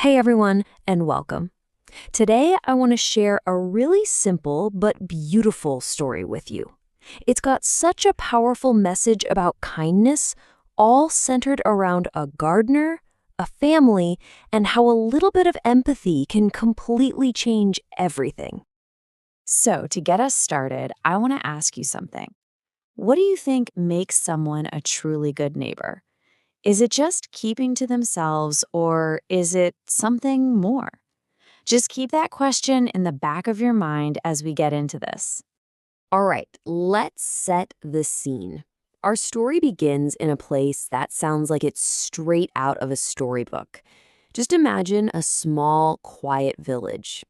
Hey everyone, and welcome. Today I want to share a really simple but beautiful story with you. It's got such a powerful message about kindness, all centered around a gardener, a family, and how a little bit of empathy can completely change everything. So, to get us started, I want to ask you something. What do you think makes someone a truly good neighbor? Is it just keeping to themselves or is it something more? Just keep that question in the back of your mind as we get into this. All right, let's set the scene. Our story begins in a place that sounds like it's straight out of a storybook. Just imagine a small, quiet village,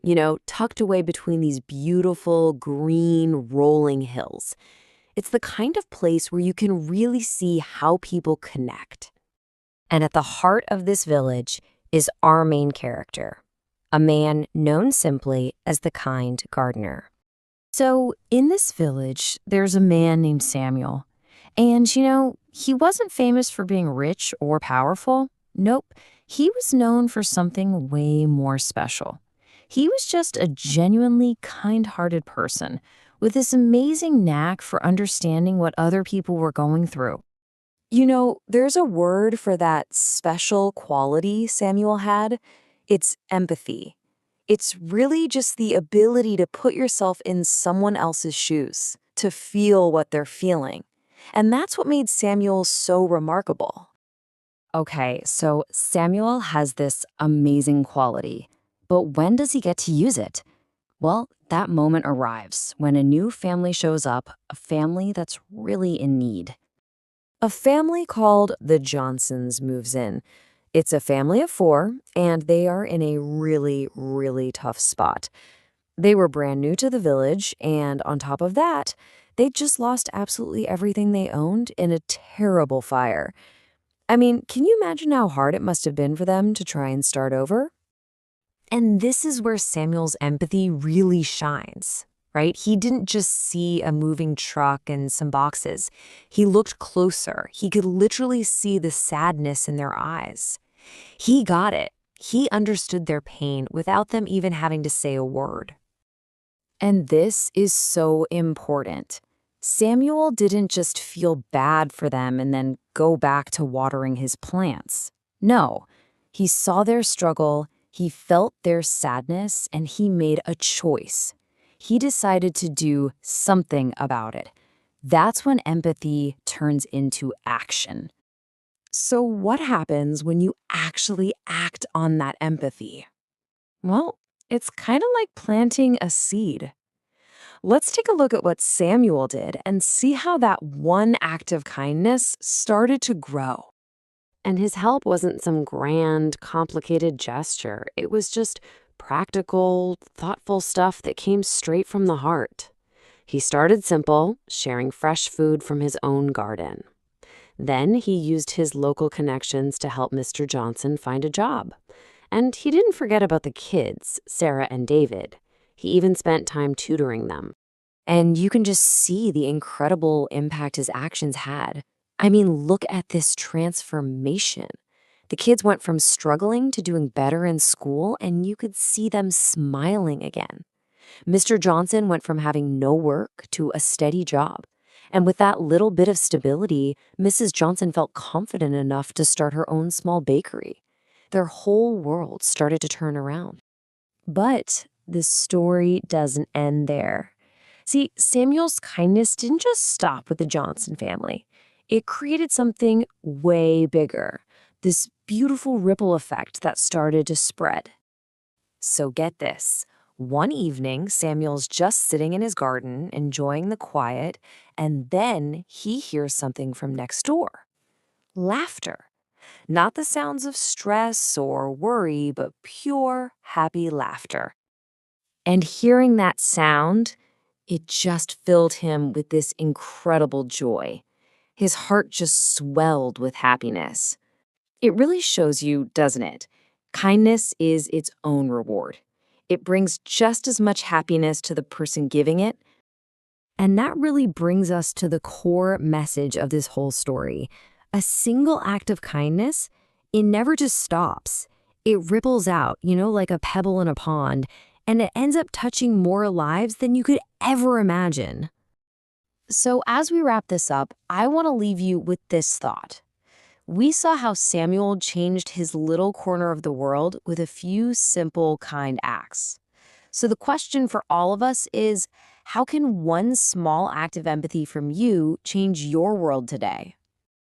tucked away between these beautiful, green, rolling hills. It's the kind of place where you can really see how people connect. And at the heart of this village is our main character, a man known simply as the kind gardener. So, in this village, there's a man named Samuel. And, he wasn't famous for being rich or powerful. Nope, he was known for something way more special. He was just a genuinely kind-hearted person with this amazing knack for understanding what other people were going through. There's a word for that special quality Samuel had. It's empathy. It's really just the ability to put yourself in someone else's shoes, to feel what they're feeling. And that's what made Samuel so remarkable. Okay, so Samuel has this amazing quality. But when does he get to use it? Well, that moment arrives when a new family shows up, a family that's really in need. A family called the Johnsons moves in. It's a family of four, and they are in a really, really tough spot. They were brand new to the village, and on top of that, they just lost absolutely everything they owned in a terrible fire. I mean, can you imagine how hard it must have been for them to try and start over? And this is where Samuel's empathy really shines, right? He didn't just see a moving truck and some boxes. He looked closer. He could literally see the sadness in their eyes. He got it. He understood their pain without them even having to say a word. And this is so important. Samuel didn't just feel bad for them and then go back to watering his plants. No, he saw their struggle, he felt their sadness, and he made a choice. He decided to do something about it. That's when empathy turns into action. So what happens when you actually act on that empathy? Well, it's kind of like planting a seed. Let's take a look at what Samuel did and see how that one act of kindness started to grow. And his help wasn't some grand, complicated gesture. It was just practical, thoughtful stuff that came straight from the heart. He started simple, sharing fresh food from his own garden. Then he used his local connections to help Mr. Johnson find a job. And he didn't forget about the kids, Sarah and David. He even spent time tutoring them. And you can just see the incredible impact his actions had. I mean, look at this transformation. The kids went from struggling to doing better in school, and you could see them smiling again. Mr. Johnson went from having no work to a steady job. And with that little bit of stability, Mrs. Johnson felt confident enough to start her own small bakery. Their whole world started to turn around. But the story doesn't end there. See, Samuel's kindness didn't just stop with the Johnson family. It created something way bigger, this beautiful ripple effect that started to spread. So get this. One evening, Samuel's just sitting in his garden, enjoying the quiet, and then he hears something from next door. Laughter. Not the sounds of stress or worry, but pure, happy laughter. And hearing that sound, it just filled him with this incredible joy. His heart just swelled with happiness. It really shows you, doesn't it? Kindness is its own reward. It brings just as much happiness to the person giving it. And that really brings us to the core message of this whole story. A single act of kindness, it never just stops. It ripples out, like a pebble in a pond, and it ends up touching more lives than you could ever imagine. So as we wrap this up, I want to leave you with this thought. We saw how Samuel changed his little corner of the world with a few simple, kind acts. So the question for all of us is, how can one small act of empathy from you change your world today?